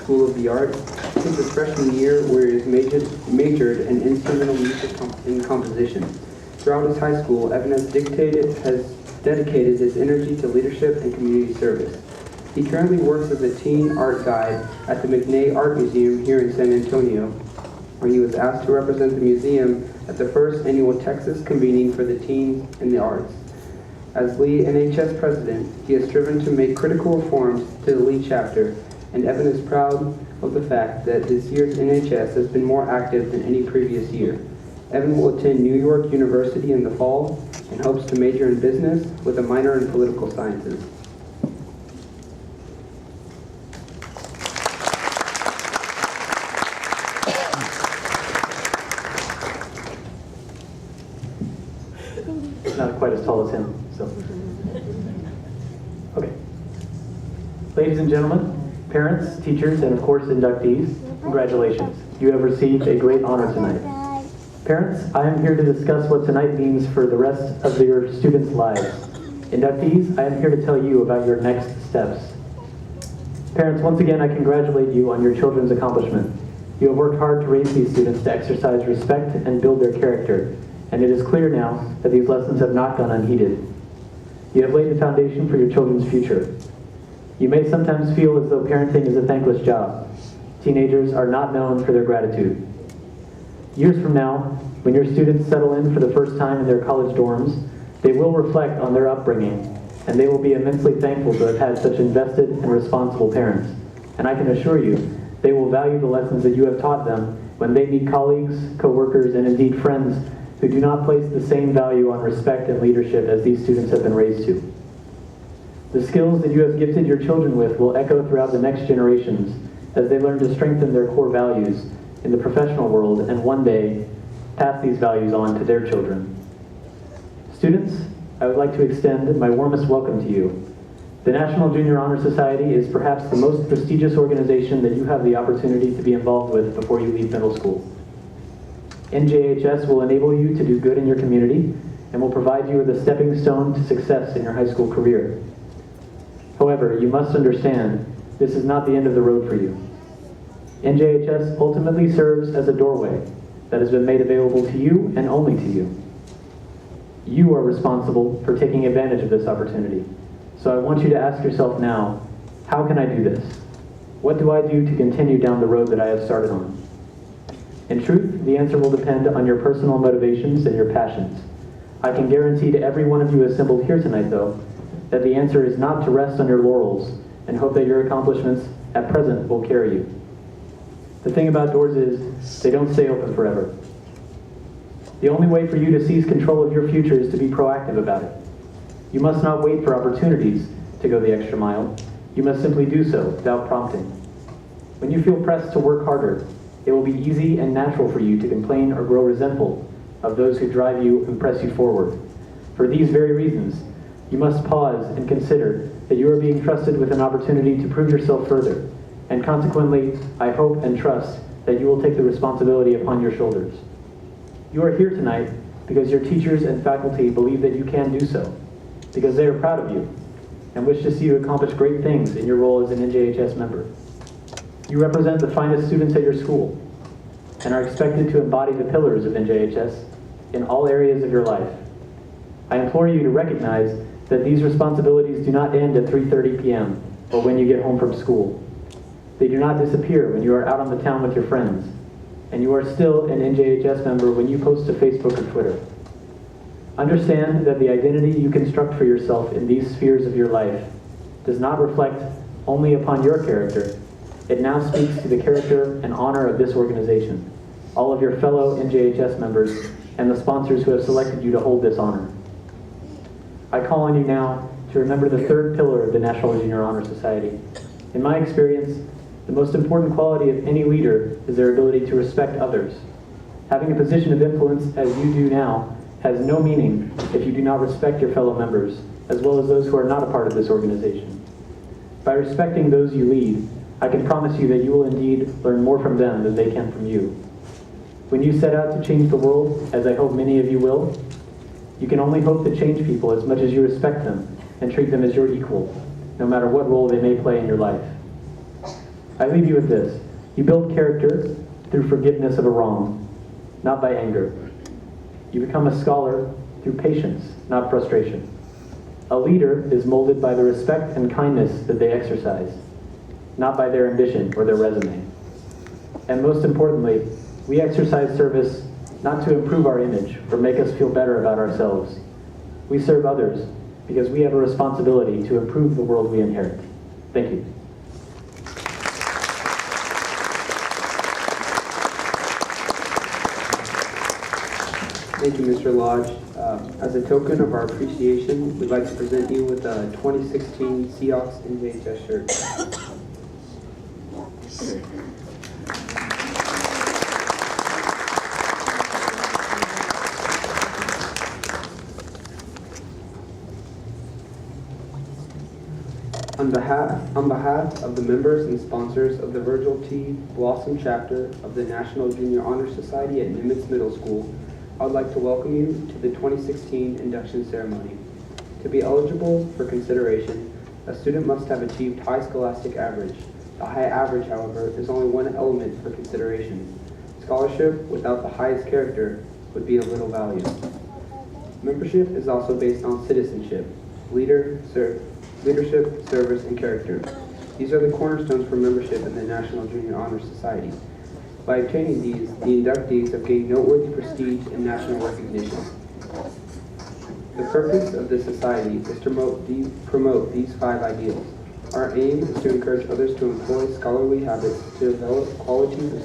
School of the Arts since his freshman year, where he majored in instrumental music and composition. Throughout his high school, Evan has dedicated his energy to leadership and community service. He currently works as a teen art guide at the McNay Art Museum here in San Antonio, where he was asked to represent the museum at the first annual Texas Convening for the Teens in the Arts. As Lee NHS president, he has striven to make critical reforms to the Lee chapter, and Evan is proud of the fact that this year's NHS has been more active than any previous year. Evan will attend New York University in the fall and hopes to major in business with a minor in political sciences. Not quite as tall as him, so. Okay. Ladies and gentlemen, parents, teachers, and of course inductees, congratulations. You have received a great honor tonight. Parents, I am here to discuss what tonight means for the rest of your students' lives. Inductees, I am here to tell you about your next steps. Parents, once again, I congratulate you on your children's accomplishment. You have worked hard to raise these students to exercise respect and build their character, and it is clear now that these lessons have not gone unheeded. You have laid the foundation for your children's future. You may sometimes feel as though parenting is a thankless job. Teenagers are not known for their gratitude. Years from now, when your students settle in for the first time in their college dorms, they will reflect on their upbringing, and they will be immensely thankful to have had such invested and responsible parents. And I can assure you, they will value the lessons that you have taught them when they meet colleagues, co-workers, and indeed friends who do not place the same value on respect and leadership as these students have been raised to. The skills that you have gifted your children with will echo throughout the next generations as they learn to strengthen their core values in the professional world and one day pass these values on to their children. Students, I would like to extend my warmest welcome to you. The National Junior Honor Society is perhaps the most prestigious organization that you have the opportunity to be involved with before you leave middle school. NJHS will enable you to do good in your community and will provide you with a stepping stone to success in your high school career. However, you must understand this is not the end of the road for you. NJHS ultimately serves as a doorway that has been made available to you and only to you. You are responsible for taking advantage of this opportunity. So I want you to ask yourself now, how can I do this? What do I do to continue down the road that I have started on? In truth, the answer will depend on your personal motivations and your passions. I can guarantee to every one of you assembled here tonight, though, that the answer is not to rest on your laurels and hope that your accomplishments at present will carry you. The thing about doors is, they don't stay open forever. The only way for you to seize control of your future is to be proactive about it. You must not wait for opportunities to go the extra mile. You must simply do so without prompting. When you feel pressed to work harder, it will be easy and natural for you to complain or grow resentful of those who drive you and press you forward. For these very reasons, you must pause and consider that you are being trusted with an opportunity to prove yourself further, and consequently, I hope and trust that you will take the responsibility upon your shoulders. You are here tonight because your teachers and faculty believe that you can do so, because they are proud of you and wish to see you accomplish great things in your role as an NJHS member. You represent the finest students at your school and are expected to embody the pillars of NJHS in all areas of your life. I implore you to recognize that these responsibilities do not end at 3:30 p.m. or when you get home from school. They do not disappear when you are out on the town with your friends, and you are still an NJHS member when you post to Facebook or Twitter. Understand that the identity you construct for yourself in these spheres of your life does not reflect only upon your character. It now speaks to the character and honor of this organization, all of your fellow NJHS members, and the sponsors who have selected you to hold this honor. I call on you now to remember the third pillar of the National Junior Honor Society. In my experience, the most important quality of any leader is their ability to respect others. Having a position of influence as you do now has no meaning if you do not respect your fellow members, as well as those who are not a part of this organization. By respecting those you lead, I can promise you that you will indeed learn more from them than they can from you. When you set out to change the world, as I hope many of you will, you can only hope to change people as much as you respect them and treat them as your equal, no matter what role they may play in your life. I leave you with this. You build character through forgiveness of a wrong, not by anger. You become a scholar through patience, not frustration. A leader is molded by the respect and kindness that they exercise, not by their ambition or their resume. And most importantly, we exercise service not to improve our image or make us feel better about ourselves. We serve others because we have a responsibility to improve the world we inherit. Thank you. Thank you, Mr. Lodge. As a token of our appreciation, we'd like to present you with a 2016 Seahawks NJHS shirt. On behalf of the members and sponsors of the Virgil T. Blossom chapter of the National Junior Honor Society at Nimitz Middle School, I would like to welcome you to the 2016 induction ceremony. To be eligible for consideration, a student must have achieved high scholastic average. The high average, however, is only one element for consideration. Scholarship without the highest character would be of little value. Membership is also based on citizenship, leadership, service, and character. These are the cornerstones for membership in the National Junior Honor Society. By obtaining these, the inductees have gained noteworthy prestige and national recognition. The purpose of this society is to promote these 5 ideals. Our aim is to encourage others to employ scholarly habits, to develop qualities of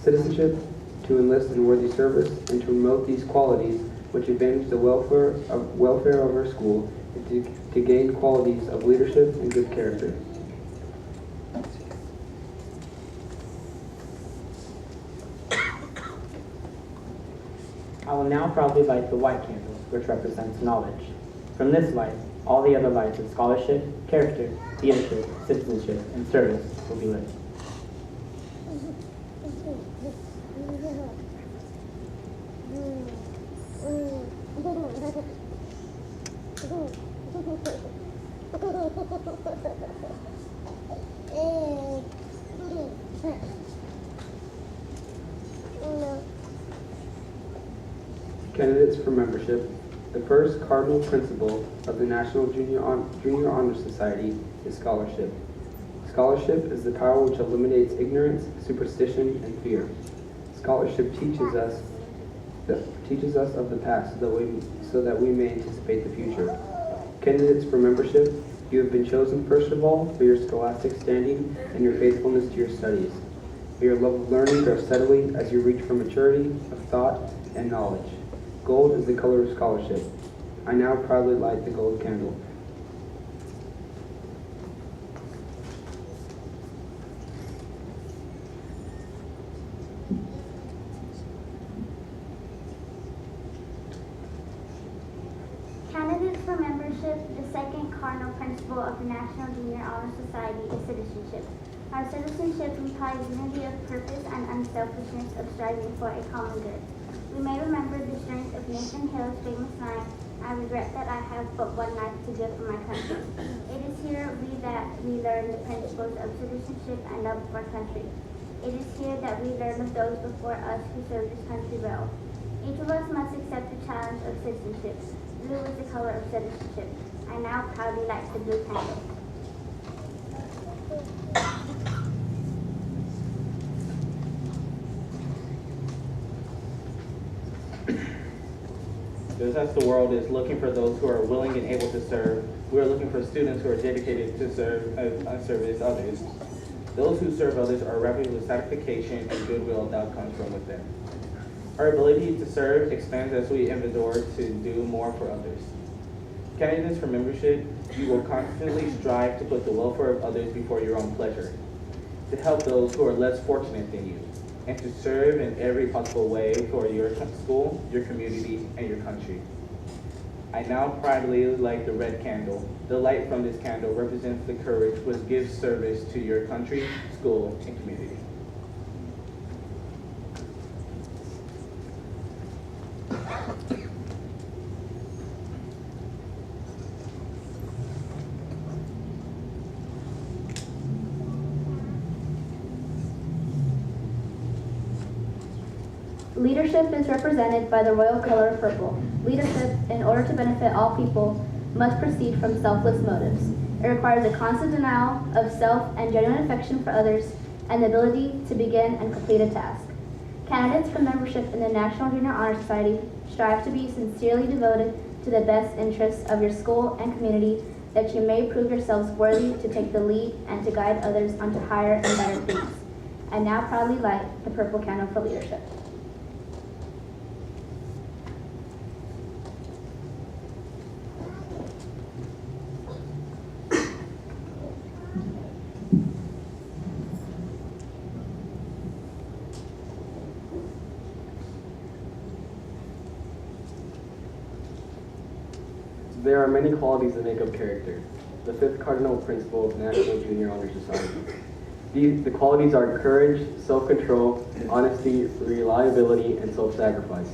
citizenship, to enlist in worthy service, and to promote these qualities which advantage the welfare of our school, and to gain qualities of leadership and good character. I will now proudly light the white candle, which represents knowledge. From this light, all the other lights of scholarship, character, leadership, citizenship, and service will be lit. Candidates for membership. The first cardinal principle of the National Junior Honor Society is scholarship. Scholarship is the power which eliminates ignorance, superstition, and fear. Scholarship teaches us of the past so that we may anticipate the future. Candidates for membership, you have been chosen first of all for your scholastic standing and your faithfulness to your studies. May your love of learning grow steadily as you reach for maturity of thought and knowledge. Gold is the color of scholarship. I now proudly light the gold candle. Candidates for membership, the second cardinal principle of the National Junior Honor Society is citizenship. Our citizenship implies unity of purpose and unselfishness of striving for a common good. We may remember the strength of Nathan Hill's famous line, "I regret that I have but one life to give for my country." It is here that we learn the principles of citizenship and love of our country. It is here that we learn of those before us who served this country well. Each of us must accept the challenge of citizenship. Blue is the color of citizenship. I now proudly light the blue candle. Just as the world is looking for those who are willing and able to serve, we are looking for students who are dedicated to service others. Those who serve others are rapid with satisfaction and goodwill that comes from within. Our ability to serve expands as we endeavor to do more for others. Candidates for membership, you will constantly strive to put the welfare of others before your own pleasure, to help those who are less fortunate than you, and to serve in every possible way for your school, your community, and your country. I now proudly light the red candle. The light from this candle represents the courage which gives service to your country, school, and community. Leadership is represented by the royal color purple. Leadership, in order to benefit all people, must proceed from selfless motives. It requires a constant denial of self and genuine affection for others, and the ability to begin and complete a task. Candidates for membership in the National Junior Honor Society strive to be sincerely devoted to the best interests of your school and community, that you may prove yourselves worthy to take the lead and to guide others onto higher and better things. And now proudly light the purple candle for leadership. There are many qualities that make up character. The fifth cardinal principle of National Junior Honor Society. The qualities are courage, self-control, honesty, reliability, and self-sacrifice.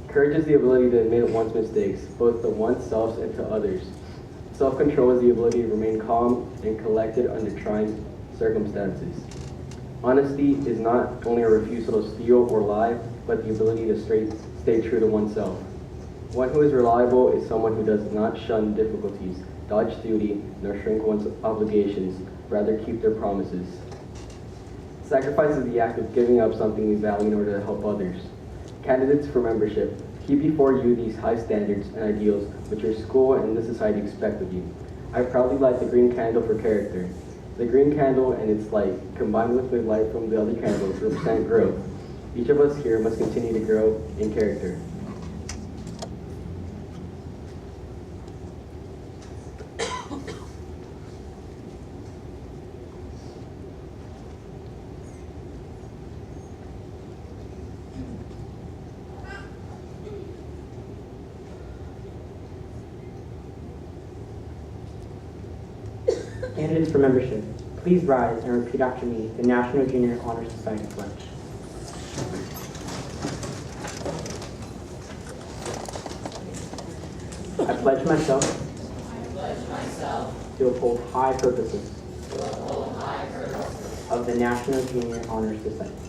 Courage is the ability to admit one's mistakes, both to oneself and to others. Self-control is the ability to remain calm and collected under trying circumstances. Honesty is not only a refusal to steal or lie, but the ability to stay true to oneself. One who is reliable is someone who does not shun difficulties, dodge duty, nor shrink one's obligations, rather keep their promises. Sacrifice is the act of giving up something we value in order to help others. Candidates for membership, keep before you these high standards and ideals which your school and the society expect of you. I proudly light the green candle for character. The green candle and its light, combined with the light from the other candles, represent growth. Each of us here must continue to grow in character. Candidates for membership, please rise and repeat after me the National Junior Honor Society pledge. I pledge myself to uphold high purposes of the National Junior Honor Society,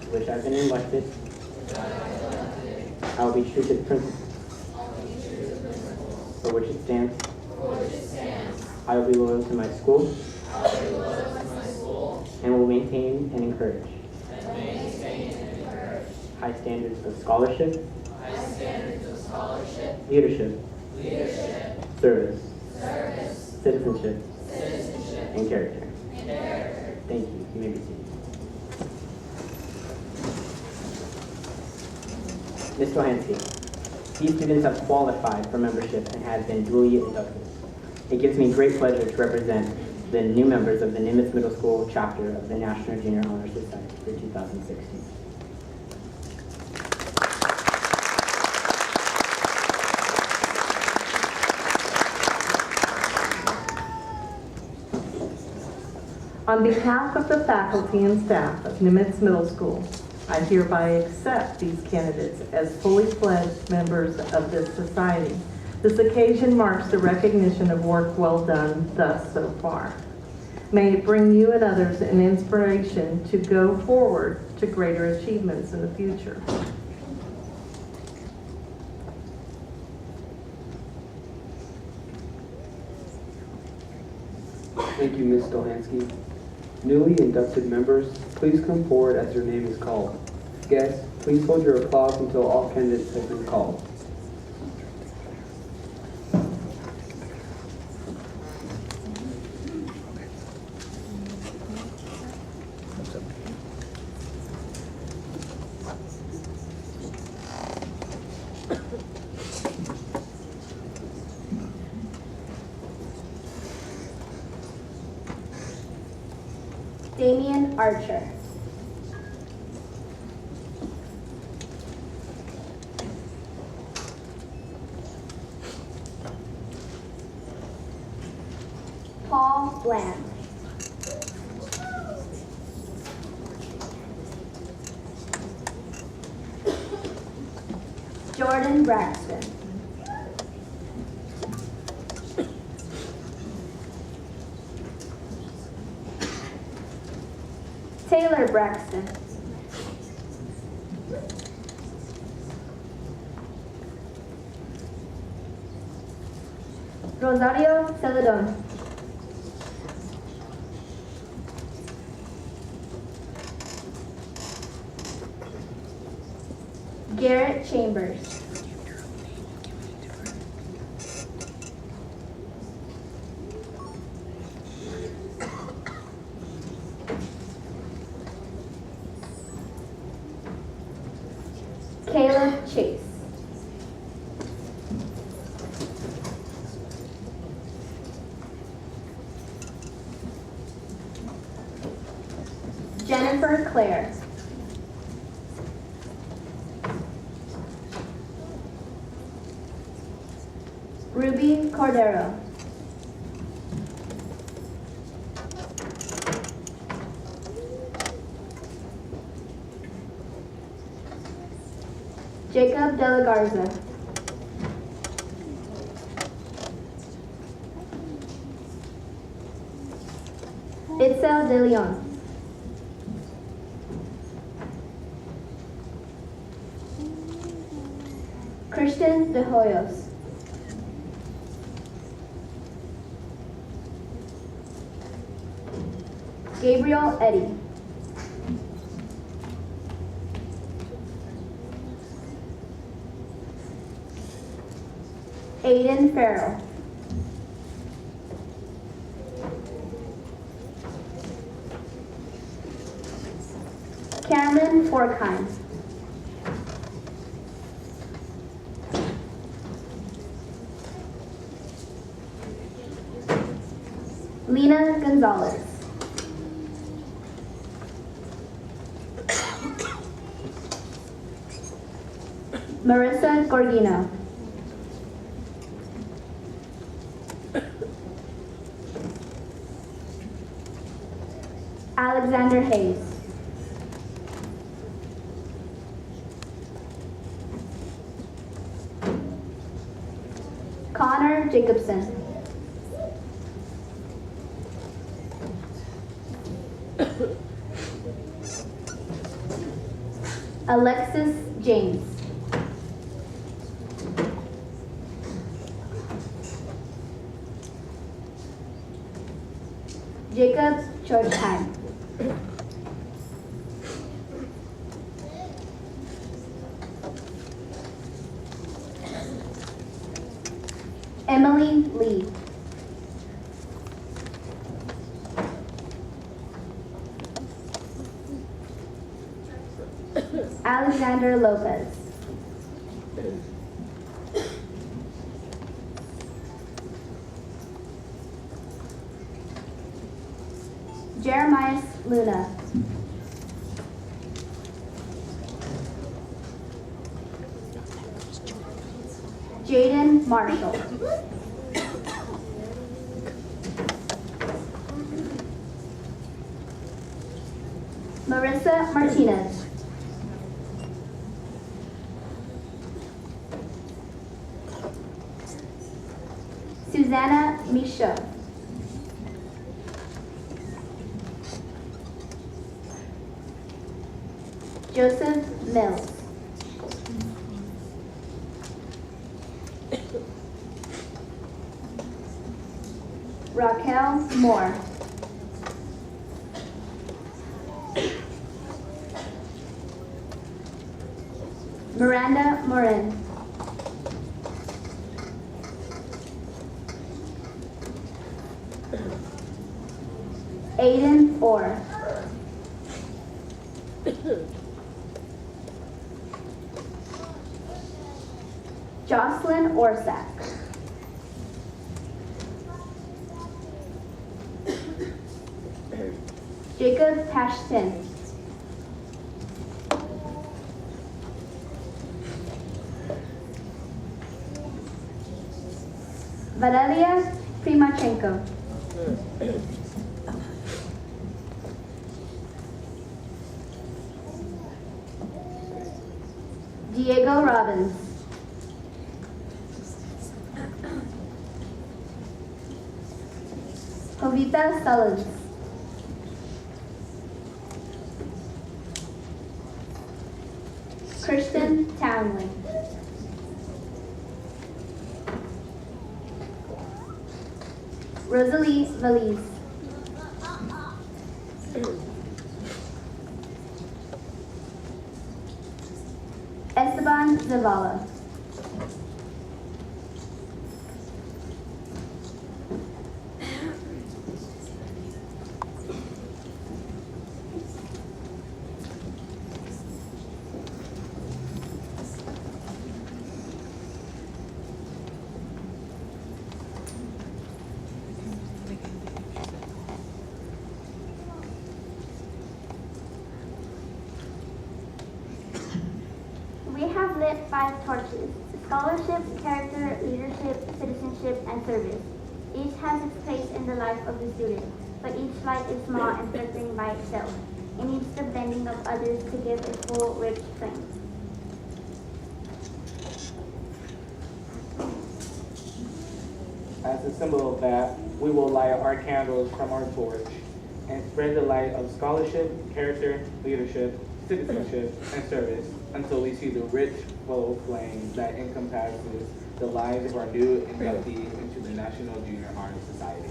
to which I've been elected. I will be true to the principles for which it stands. I will be loyal to my school and will maintain and encourage high standards of scholarship, leadership, service, citizenship, and character. Thank you. You may be seated. Ms. Stohansky, these students have qualified for membership and have been duly inducted. It gives me great pleasure to represent the new members of the Nimitz Middle School chapter of the National Junior Honor Society for 2016. On behalf of the faculty and staff of Nimitz Middle School, I hereby accept these candidates as fully fledged members of this society. This occasion marks the recognition of work well done thus so far. May it bring you and others an inspiration to go forward to greater achievements in the future. Thank you, Ms. Stohansky. Newly inducted members, please come forward as your name is called. Guests, please hold your applause until all candidates have been called. Damian Archer. Paul Bland. Jordan Braxton. Taylor Braxton. Rosario Celedon. Garrett Chambers. Caleb Chase. Jennifer Clare. Ruby Cordero. Jacob De La Garza. Itzel De Leon. Christian De Hoyos. Gabriel Eddy. Aiden Farrell. Cameron Forkheim. Lena Gonzalez. Marissa Gorgino. Alexander Hayes. Connor Jacobson. Alexis James. Jacob Chortheim. Emily Lee. Alexander Lopez. Jeremiah Luna. Jaden Marshall. Marissa Martinez. Susanna Michaud. Joseph Mills. Raquel Moore. Miranda Morin. Aiden Orr. Jocelyn Orsak. Jacob Pashton. Valeria Primachenko. Diego Robbins. Jovita Sullins. Kristen Townley. Rosalie Valise. Esteban Zavala. We have lit 5 torches: scholarship, character, leadership, citizenship, and service. Each has its place in the life of the student, but each light is small and flickering by itself. It needs the blending of others to give a full, rich flame. As a symbol of that, we will light our candles from our torch and spread the light of scholarship, character, leadership, citizenship, and service until we see the rich, full flame that encompasses the lives of our new inductees into the National Junior Honor Society.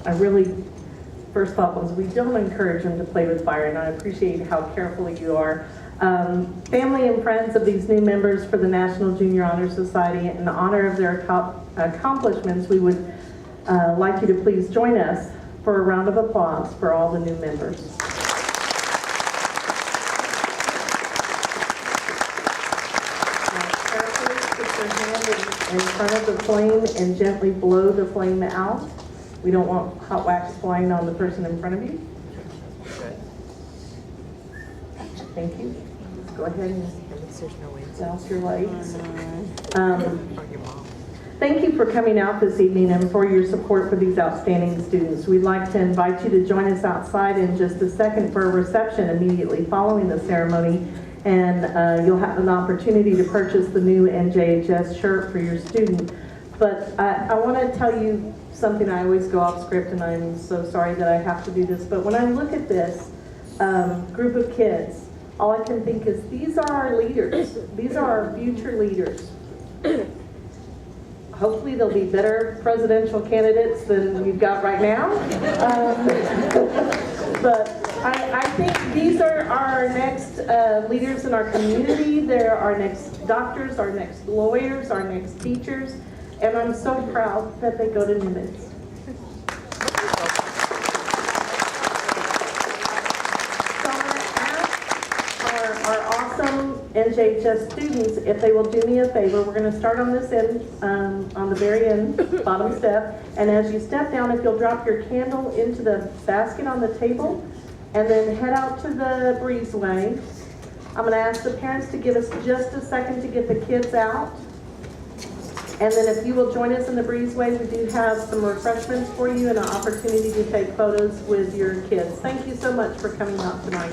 I really, first thought was we don't encourage them to play with fire, and I appreciate how careful you are. Family and friends of these new members for the National Junior Honor Society, in honor of their accomplishments, we would like you to please join us for a round of applause for all the new members. Now, carefully put your hand in front of the flame and gently blow the flame out. We don't want hot wax flying on the person in front of you. Thank you. Go ahead and douse your lights. Thank you for coming out this evening and for your support for these outstanding students. We'd like to invite you to join us outside in just a second for a reception immediately following the ceremony. And you'll have an opportunity to purchase the new NJHS shirt for your student. But I want to tell you something. I always go off script, and I'm so sorry that I have to do this. But when I look at this group of kids, all I can think is these are our leaders. These are our future leaders. Hopefully they'll be better presidential candidates than you've got right now. But I think these are our next leaders in our community. They're our next doctors, our next lawyers, our next teachers. And I'm so proud that they go to Nimitz. So I'm going to ask our awesome NJHS students if they will do me a favor. We're going to start on this end, on the very end, bottom step. And as you step down, if you'll drop your candle into the basket on the table and then head out to the breezeway. I'm going to ask the parents to give us just a second to get the kids out. And then if you will join us in the breezeway, we do have some refreshments for you and an opportunity to take photos with your kids. Thank you so much for coming out tonight.